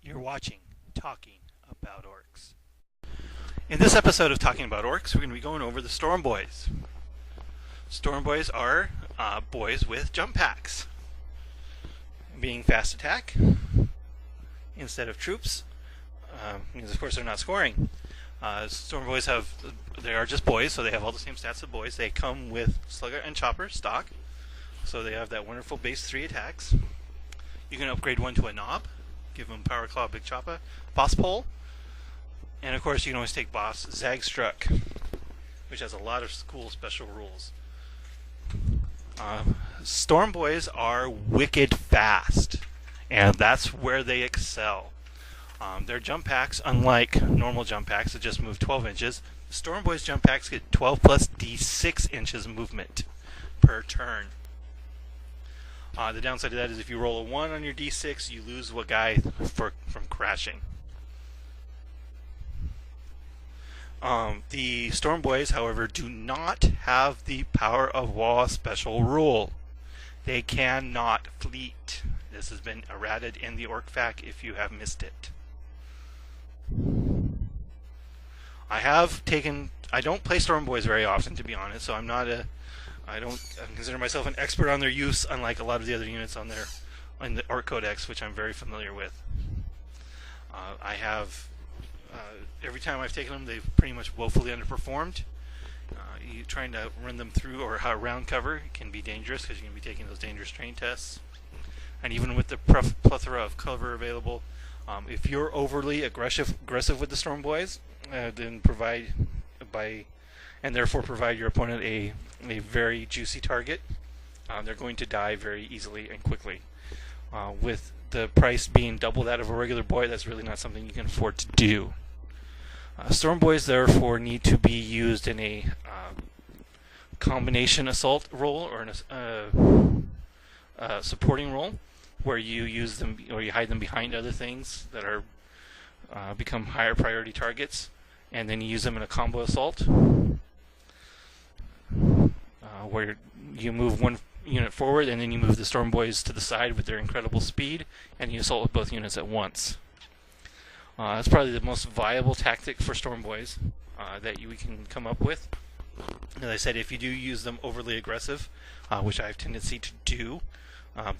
You're watching Talking About Orks. In this episode of Talking About Orks, we're going to be going over the Stormboyz. Stormboyz are boys with jump packs. Being fast attack instead of troops, because of course they're not scoring. Stormboyz they are just boys, so they have all the same stats of boys. They come with Slugger and Chopper stock, so they have that wonderful base 3 attacks. You can upgrade one to a knob, give them Power Claw, Big Choppa, Boss Pole, and of course you can always take Boss Zagstruck, which has a lot of cool special rules. Stormboyz are wicked fast, and that's where they excel. Their jump packs, unlike normal jump packs that just move 12 inches, Stormboyz jump packs get 12 plus D6 inches movement per turn. The downside of that is if you roll a 1 on your D6, you lose a guy from crashing. The Stormboyz, however, do not have the Power of Wall special rule. They cannot fleet. This has been errated in the Orc Fac if you have missed it. I don't play Stormboyz very often, to be honest, so I don't consider myself an expert on their use, unlike a lot of the other units on the Orc Codex, which I'm very familiar with. Every time I've taken them, they've pretty much woefully underperformed. Trying to run them through or around cover can be dangerous because you're going to be taking those dangerous terrain tests. And even with the plethora of cover available, if you're overly aggressive with the Stormboyz, then therefore provide your opponent a very juicy target, they're going to die very easily and quickly. With the price being double that of a regular boy, that's really not something you can afford to do. Stormboyz therefore need to be used in a combination assault role or in a supporting role, where you use them or you hide them behind other things that are become higher priority targets, and then you use them in a combo assault, where you move one unit forward and then you move the Stormboyz to the side with their incredible speed, and you assault with both units at once. That's probably the most viable tactic for Stormboyz that we can come up with. As I said, if you do use them overly aggressive, which I have a tendency to do,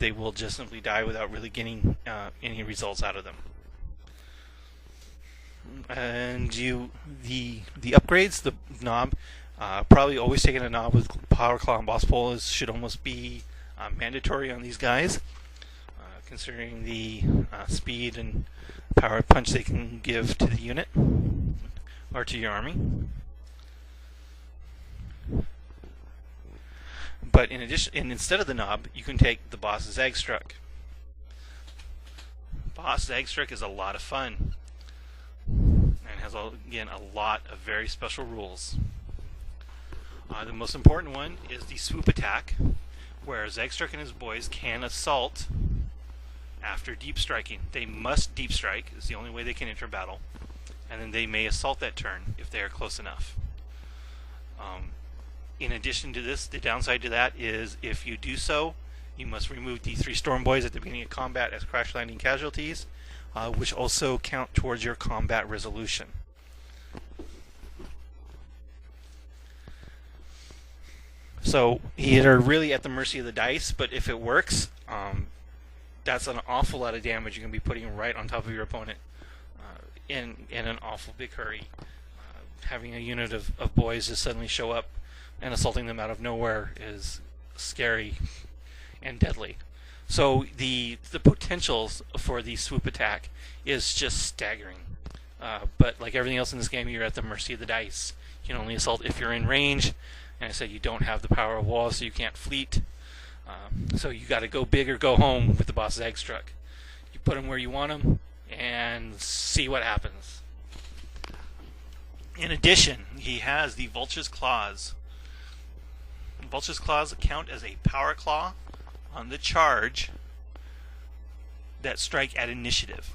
they will just simply die without really getting any results out of them. And the upgrades, the knob, probably always taking a knob with Power Claw and Boss Pole should almost be mandatory on these guys, considering the speed and power punch they can give to the unit or to your army. But in addition, instead of the knob, you can take the Boss Zagstruck. Boss Zagstruck is a lot of fun and has, again, a lot of very special rules. The most important one is the swoop attack, where Zagstruck and his boys can assault after deep striking. They must deep strike, is the only way they can enter battle, and then they may assault that turn if they are close enough. In addition to this, the downside to that is if you do so, you must remove the 3 Stormboyz at the beginning of combat as crash landing casualties, which also count towards your combat resolution. So you're really at the mercy of the dice, but if it works, that's an awful lot of damage you're going to be putting right on top of your opponent in an awful big hurry. Having a unit of boys just suddenly show up and assaulting them out of nowhere is scary and deadly. So the potentials for the swoop attack is just staggering. But like everything else in this game, you're at the mercy of the dice. You can only assault if you're in range. And I said you don't have the Power of Wall, so you can't fleet. So you got to go big or go home with the Boss Zagstruck. You put him where you want him and see what happens. In addition, he has the Vulture's Claws. Vulture's Claws count as a Power Claw on the charge that strike at initiative.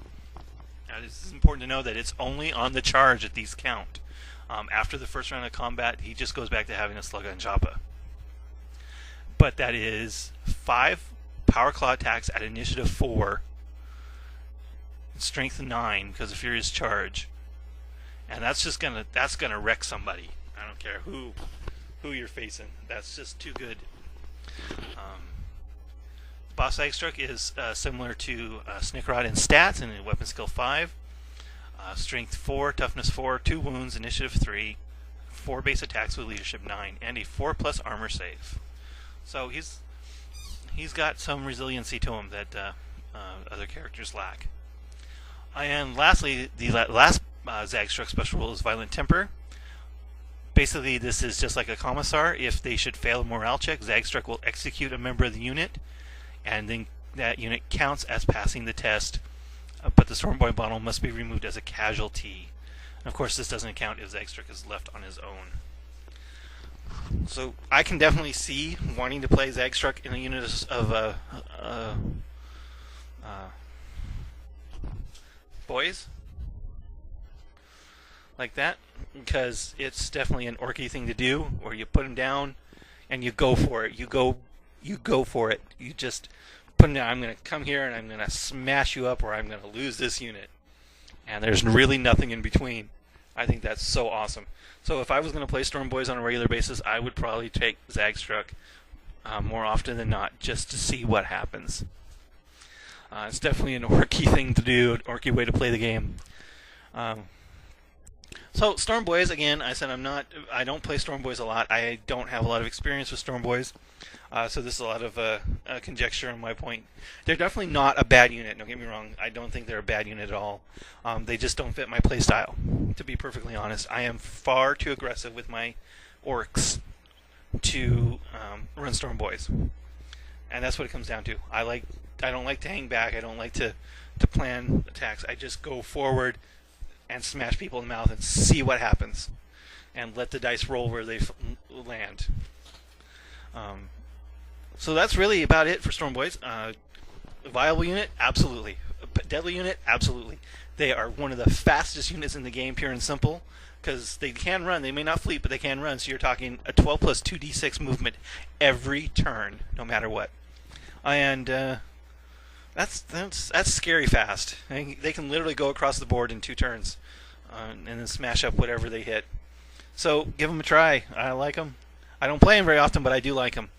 Now, this is important to know that it's only on the charge that these count. After the first round of combat, he just goes back to having a Slugger and Choppa. But that is 5 Power Claw attacks at initiative 4 strength 9 because of Furious Charge, and that's gonna wreck somebody. I don't care who you're facing. That's just too good. Boss Zagstruck is similar to Snickrod in stats and in weapon skill 5. Strength 4, toughness 4, 2 wounds, initiative 3, 4 base attacks with leadership 9, and a 4+ armor save. So he's got some resiliency to him that other characters lack. And lastly, the last Zagstruck special rule is Violent Temper. Basically, this is just like a Commissar. If they should fail a morale check, Zagstruck will execute a member of the unit, and then that unit counts as passing the test, but the Stormboy bottle must be removed as a casualty. And of course, this doesn't count if Zagstruck is left on his own. So I can definitely see wanting to play Zagstruck in a unit of boys like that, because it's definitely an orky thing to do, where you put him down and you go for it. You go for it. You just put him down. I'm going to come here and I'm going to smash you up, or I'm going to lose this unit. And there's really nothing in between. I think that's so awesome. So if I was going to play Stormboyz on a regular basis, I would probably take Zagstruck more often than not, just to see what happens. It's definitely an orky thing to do, an orky way to play the game. So Stormboyz, again, I said I don't play Stormboyz a lot. I don't have a lot of experience with Stormboyz, so this is a lot of conjecture on my point. They're definitely not a bad unit. Don't get me wrong. I don't think they're a bad unit at all. They just don't fit my playstyle. To be perfectly honest, I am far too aggressive with my Orks to run Stormboyz, and that's what it comes down to. I don't like to hang back. I don't like to plan attacks. I just go forward and smash people in the mouth and see what happens, and let the dice roll where they land. So that's really about it for Stormboyz. Viable unit, absolutely. Deadly unit, absolutely. They are one of the fastest units in the game, pure and simple, because they can run. They may not fleet, but they can run. So you're talking a 12 plus 2d6 movement every turn, no matter what. And that's scary fast. They can literally go across the board in 2 turns, and then smash up whatever they hit. So give them a try. I like them. I don't play them very often, but I do like them,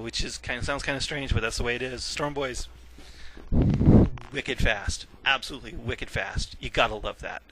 which is sounds kind of strange, but that's the way it is. Stormboyz, wicked fast, absolutely wicked fast. You gotta love that.